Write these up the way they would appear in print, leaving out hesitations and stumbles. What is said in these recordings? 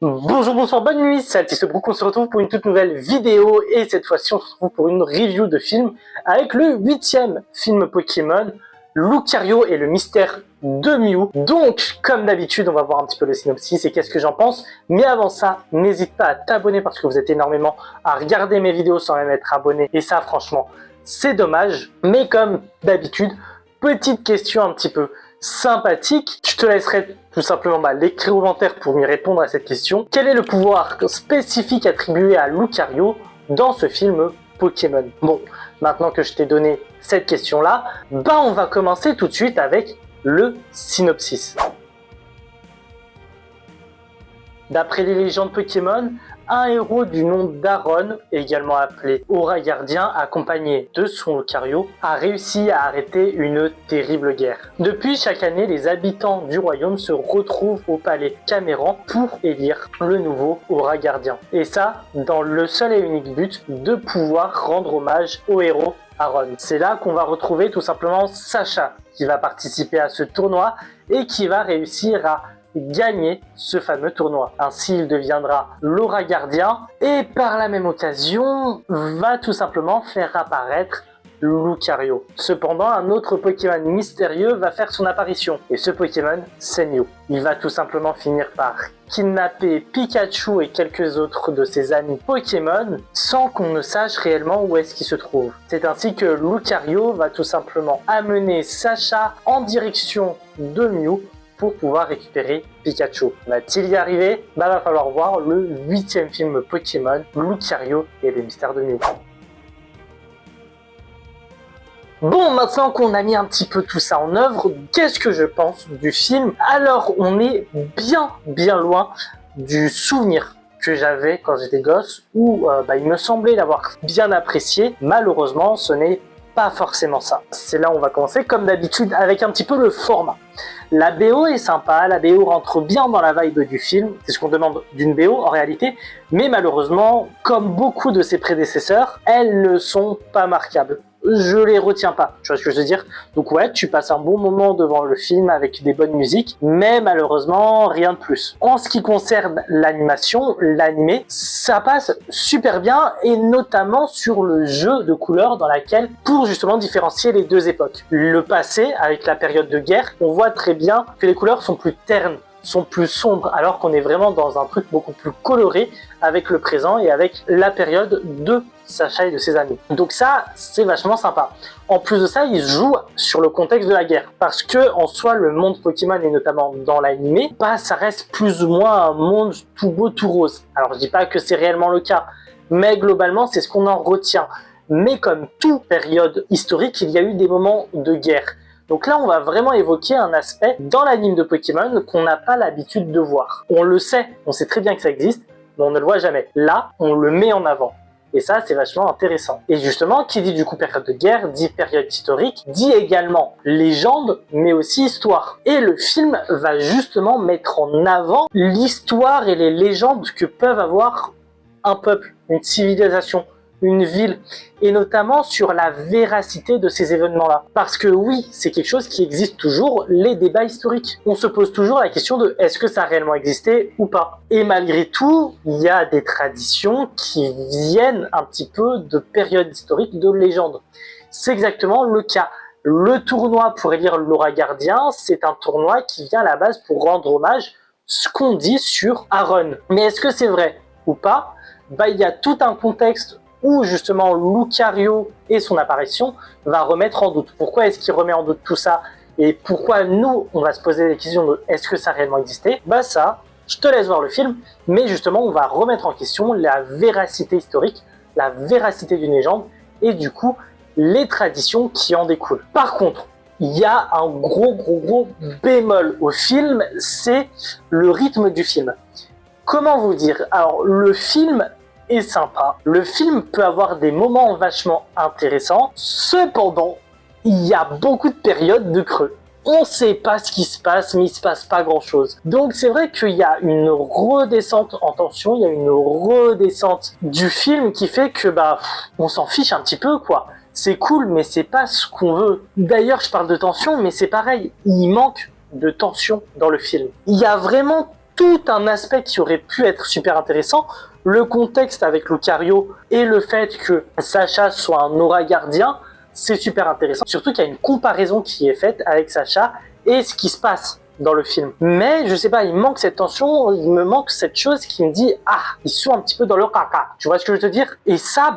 Bonjour, bonsoir, bonne nuit, c'est Altistobrook, on se retrouve pour une toute nouvelle vidéo et cette fois-ci on se retrouve pour une review de film avec le 8e film Pokémon, Lucario et le mystère de Mew. Donc, comme d'habitude, on va voir un petit peu le synopsis et qu'est-ce que j'en pense. Mais avant ça, n'hésite pas à t'abonner parce que vous êtes énormément à regarder mes vidéos sans même être abonné et ça franchement, c'est dommage. Mais comme d'habitude, petite question un petit peu sympathique. Je te laisserai tout simplement les commentaires pour m'y répondre à cette question. Quel est le pouvoir spécifique attribué à Lucario dans ce film Pokémon? Bon, maintenant que je t'ai donné cette question-là, on va commencer tout de suite avec le synopsis. D'après les légendes Pokémon, un héros du nom d'Aron, également appelé Aura Gardien, accompagné de son Lucario, a réussi à arrêter une terrible guerre. Depuis, chaque année, les habitants du royaume se retrouvent au palais Caméran pour élire le nouveau Aura Gardien. Et ça, dans le seul et unique but de pouvoir rendre hommage au héros Aron. C'est là qu'on va retrouver tout simplement Sacha, qui va participer à ce tournoi et qui va réussir à gagner ce fameux tournoi. Ainsi, il deviendra l'Aura Gardien et par la même occasion va tout simplement faire apparaître Lucario. Cependant, un autre Pokémon mystérieux va faire son apparition et ce Pokémon, c'est Mew. Il va tout simplement finir par kidnapper Pikachu et quelques autres de ses amis Pokémon sans qu'on ne sache réellement où est-ce qu'il se trouve. C'est ainsi que Lucario va tout simplement amener Sacha en direction de Mew pour pouvoir récupérer Pikachu. Va-t-il y arriver? Va falloir voir le 8e film Pokémon, Lucario et les mystères de Mew. Bon, maintenant qu'on a mis un petit peu tout ça en œuvre, qu'est-ce que je pense du film? Alors, on est bien loin du souvenir que j'avais quand j'étais gosse, où il me semblait l'avoir bien apprécié. Malheureusement, ce n'est pas forcément ça. C'est là où on va commencer, comme d'habitude, avec un petit peu le format. La BO est sympa, la BO rentre bien dans la vibe du film, c'est ce qu'on demande d'une BO en réalité, mais malheureusement, comme beaucoup de ses prédécesseurs, elles ne sont pas marquables. Je les retiens pas, tu vois ce que je veux dire? Donc ouais, tu passes un bon moment devant le film avec des bonnes musiques, mais malheureusement, rien de plus. En ce qui concerne l'animation, l'animé, ça passe super bien, et notamment sur le jeu de couleurs dans laquelle, pour justement différencier les deux époques. Le passé, avec la période de guerre, on voit très bien que les couleurs sont plus ternes, sont plus sombres, alors qu'on est vraiment dans un truc beaucoup plus coloré avec le présent et avec la période de Sacha et de ses amis. Donc ça, c'est vachement sympa. En plus de ça, il joue sur le contexte de la guerre, parce que en soi, le monde Pokémon, et notamment dans l'animé, ça reste plus ou moins un monde tout beau, tout rose. Alors je dis pas que c'est réellement le cas, mais globalement, c'est ce qu'on en retient. Mais comme toute période historique, il y a eu des moments de guerre. Donc là, on va vraiment évoquer un aspect dans l'anime de Pokémon qu'on n'a pas l'habitude de voir. On le sait, on sait très bien que ça existe, mais on ne le voit jamais. Là, on le met en avant. Et ça, c'est vachement intéressant. Et justement, qui dit du coup période de guerre, dit période historique, dit également légende, mais aussi histoire. Et le film va justement mettre en avant l'histoire et les légendes que peuvent avoir un peuple, une civilisation, une ville, et notamment sur la véracité de ces événements-là. Parce que oui, c'est quelque chose qui existe toujours, les débats historiques. On se pose toujours la question de est-ce que ça a réellement existé ou pas. Et malgré tout, il y a des traditions qui viennent un petit peu de périodes historiques, de légendes. C'est exactement le cas. Le tournoi pour élire l'Aura Gardien, c'est un tournoi qui vient à la base pour rendre hommage ce qu'on dit sur Aron. Mais est-ce que c'est vrai ou pas? Il y a tout un contexte où justement Lucario et son apparition va remettre en doute. Pourquoi est-ce qu'il remet en doute tout ça? Et pourquoi nous, on va se poser des questions de est-ce que ça a réellement existé? Ça, je te laisse voir le film, mais justement, on va remettre en question la véracité historique, la véracité d'une légende, et du coup, les traditions qui en découlent. Par contre, il y a un gros bémol au film, c'est le rythme du film. Comment vous dire? Alors, le film est sympa. Le film peut avoir des moments vachement intéressants. Cependant, il y a beaucoup de périodes de creux. On sait pas ce qui se passe, mais il se passe pas grand chose. Donc c'est vrai qu'il y a une redescente en tension, il y a une redescente du film qui fait que on s'en fiche un petit peu quoi. C'est cool, mais c'est pas ce qu'on veut. D'ailleurs, je parle de tension, mais c'est pareil. Il manque de tension dans le film. Il y a vraiment tout un aspect qui aurait pu être super intéressant. Le contexte avec Lucario et le fait que Sacha soit un aura gardien, c'est super intéressant. Surtout qu'il y a une comparaison qui est faite avec Sacha et ce qui se passe dans le film. Mais je sais pas, il me manque cette tension, il me manque cette chose qui me dit « Ah, ils sont un petit peu dans leur caca ». Tu vois ce que je veux te dire? Et ça,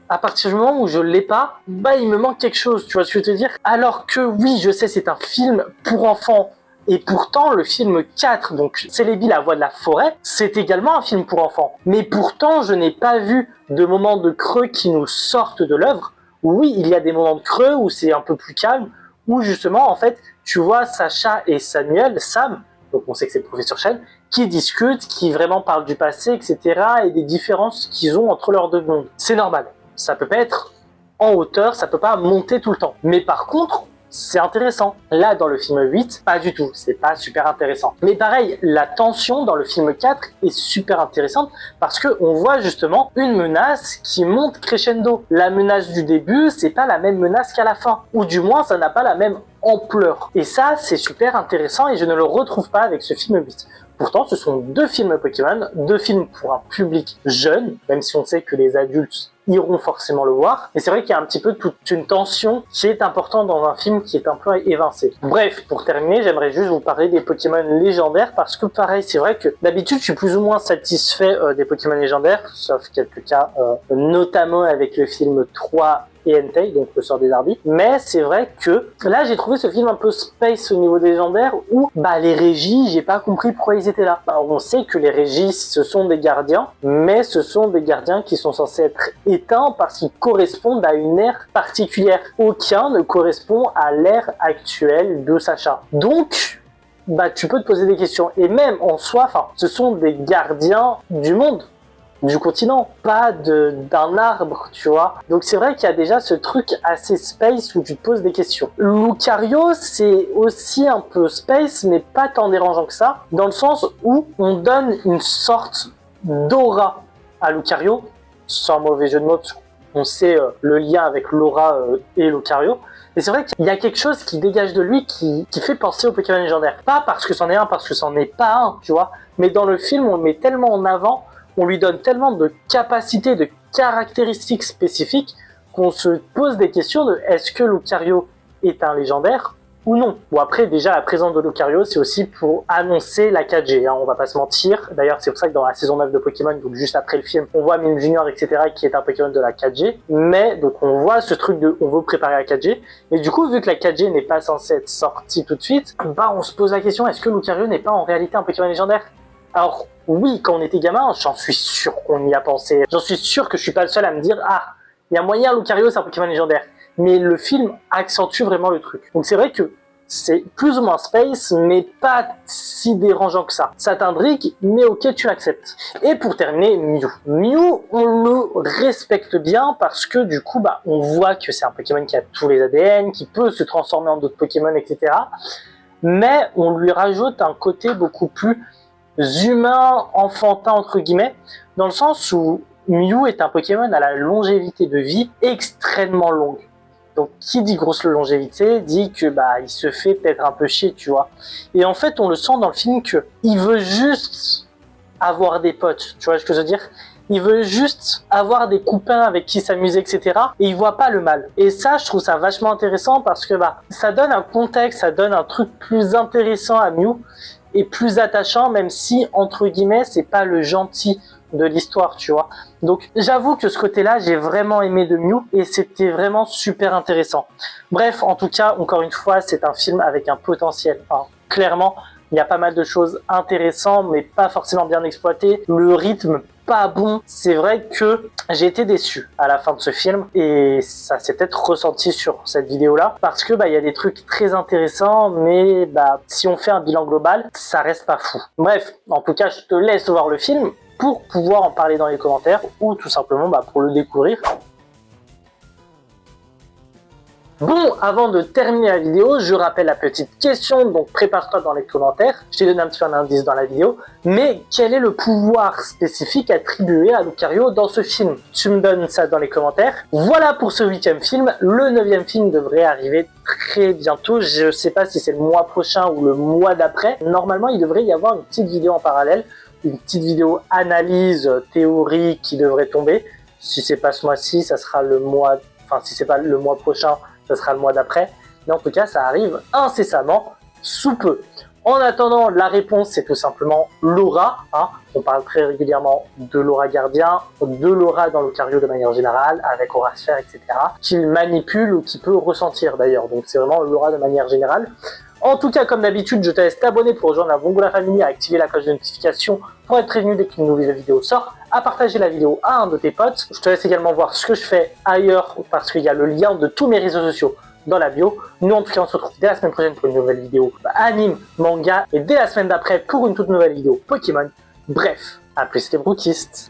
à partir du moment où je l'ai pas, il me manque quelque chose, tu vois ce que je veux te dire? Alors que oui, je sais, c'est un film pour enfants. Et pourtant, le film 4, donc Celebi, la voix de la forêt, c'est également un film pour enfants. Mais pourtant, je n'ai pas vu de moments de creux qui nous sortent de l'œuvre. Oui, il y a des moments de creux où c'est un peu plus calme, où justement, en fait, tu vois Sacha et Sam, donc on sait que c'est le professeur Chen, qui discutent, qui vraiment parlent du passé, etc. et des différences qu'ils ont entre leurs deux mondes. C'est normal. Ça peut pas être en hauteur, ça peut pas monter tout le temps. Mais par contre, c'est intéressant. Là, dans le film 8, pas du tout. C'est pas super intéressant. Mais pareil, la tension dans le film 4 est super intéressante parce que on voit justement une menace qui monte crescendo. La menace du début, c'est pas la même menace qu'à la fin. Ou du moins, ça n'a pas la même ampleur. Et ça, c'est super intéressant et je ne le retrouve pas avec ce film 8. Pourtant, ce sont deux films Pokémon, deux films pour un public jeune, même si on sait que les adultes iront forcément le voir. Mais c'est vrai qu'il y a un petit peu toute une tension qui est importante dans un film qui est un peu évincé. Bref, pour terminer, j'aimerais juste vous parler des Pokémon légendaires parce que pareil, c'est vrai que d'habitude, je suis plus ou moins satisfait des Pokémon légendaires, sauf quelques cas, notamment avec le film 3 et Entei, donc le sort des Arbis. Mais c'est vrai que là, j'ai trouvé ce film un peu space au niveau des légendaires où les régis, j'ai pas compris pourquoi ils étaient là. Alors, on sait que les régis, ce sont des gardiens, mais ce sont des gardiens qui sont censés être éteints parce qu'ils correspondent à une ère particulière. Aucun ne correspond à l'ère actuelle de Sacha. Donc, tu peux te poser des questions. Et même en soi, ce sont des gardiens du monde, du continent, pas d'un arbre, tu vois. Donc c'est vrai qu'il y a déjà ce truc assez space où tu te poses des questions. Lucario, c'est aussi un peu space, mais pas tant dérangeant que ça, dans le sens où on donne une sorte d'aura à Lucario, sans mauvais jeu de mots, on sait le lien avec l'aura et Lucario. Et c'est vrai qu'il y a quelque chose qui dégage de lui qui fait penser au Pokémon légendaire. Pas parce que c'en est un, parce que c'en est pas un, tu vois. Mais dans le film, on le met tellement en avant, on lui donne tellement de capacités, de caractéristiques spécifiques qu'on se pose des questions de est-ce que Lucario est un légendaire ou non. Bon après déjà la présence de Lucario c'est aussi pour annoncer la 4G, on va pas se mentir. D'ailleurs c'est pour ça que dans la saison 9 de Pokémon, donc juste après le film, on voit Mime Junior etc. qui est un Pokémon de la 4G. Mais donc on voit ce truc de on veut préparer la 4G. Et du coup vu que la 4G n'est pas censée être sortie tout de suite, on se pose la question est-ce que Lucario n'est pas en réalité un Pokémon légendaire? Alors oui, quand on était gamin, j'en suis sûr qu'on y a pensé. J'en suis sûr que je suis pas le seul à me dire il y a moyen Lucario c'est un Pokémon légendaire. Mais le film accentue vraiment le truc. Donc c'est vrai que c'est plus ou moins space, mais pas si dérangeant que ça. Ça t'intrigue, mais ok, tu l'acceptes. Et pour terminer, Mew. Mew, on le respecte bien parce que du coup, on voit que c'est un Pokémon qui a tous les ADN, qui peut se transformer en d'autres Pokémon, etc. Mais on lui rajoute un côté beaucoup plus humain, enfantin entre guillemets, dans le sens où Mew est un Pokémon à la longévité de vie extrêmement longue. Donc qui dit grosse longévité dit que il se fait peut-être un peu chier, tu vois. Et en fait, on le sent dans le film que il veut juste avoir des potes, tu vois ce que je veux dire. Il veut juste avoir des copains avec qui s'amuser, etc. Et il voit pas le mal. Et ça, je trouve ça vachement intéressant parce que ça donne un contexte, ça donne un truc plus intéressant à Mew et plus attachant, même si entre guillemets, c'est pas le gentil de l'histoire, tu vois. Donc j'avoue que ce côté-là, j'ai vraiment aimé de Mew et c'était vraiment super intéressant. Bref, en tout cas, encore une fois, c'est un film avec un potentiel. Clairement, il y a pas mal de choses intéressantes, mais pas forcément bien exploitées. Le rythme, pas bon. C'est vrai que j'ai été déçu à la fin de ce film et ça s'est peut-être ressenti sur cette vidéo-là parce que il y a des trucs très intéressants, mais si on fait un bilan global, ça reste pas fou. Bref, en tout cas, je te laisse voir le film pour pouvoir en parler dans les commentaires ou tout simplement pour le découvrir. Bon, avant de terminer la vidéo, je rappelle la petite question, donc prépare-toi dans les commentaires. Je t'ai donné un petit peu un indice dans la vidéo, mais quel est le pouvoir spécifique attribué à Lucario dans ce film? Tu me donnes ça dans les commentaires. Voilà pour ce 8e film. Le 9e film devrait arriver très bientôt. Je sais pas si c'est le mois prochain ou le mois d'après. Normalement, il devrait y avoir une petite vidéo en parallèle, une petite vidéo analyse théorique qui devrait tomber. Si c'est pas ce mois-ci, ça sera le mois... Enfin, si c'est pas le mois prochain, ça sera le mois d'après. Mais en tout cas, ça arrive incessamment, sous peu. En attendant, la réponse, c'est tout simplement Laura. Hein. On parle très régulièrement de Laura Gardien, de Laura dans Lucario de manière générale, avec Aura Sphère, etc. Qu'il manipule ou qu'il peut ressentir d'ailleurs. Donc c'est vraiment Laura de manière générale. En tout cas, comme d'habitude, je te laisse t'abonner pour rejoindre la Vongola Family, à activer la cloche de notification pour être prévenu dès qu'une nouvelle vidéo sort, à partager la vidéo à un de tes potes. Je te laisse également voir ce que je fais ailleurs parce qu'il y a le lien de tous mes réseaux sociaux dans la bio. Nous, en tout cas, on se retrouve dès la semaine prochaine pour une nouvelle vidéo anime, manga, et dès la semaine d'après pour une toute nouvelle vidéo Pokémon. Bref, à plus les brookistes.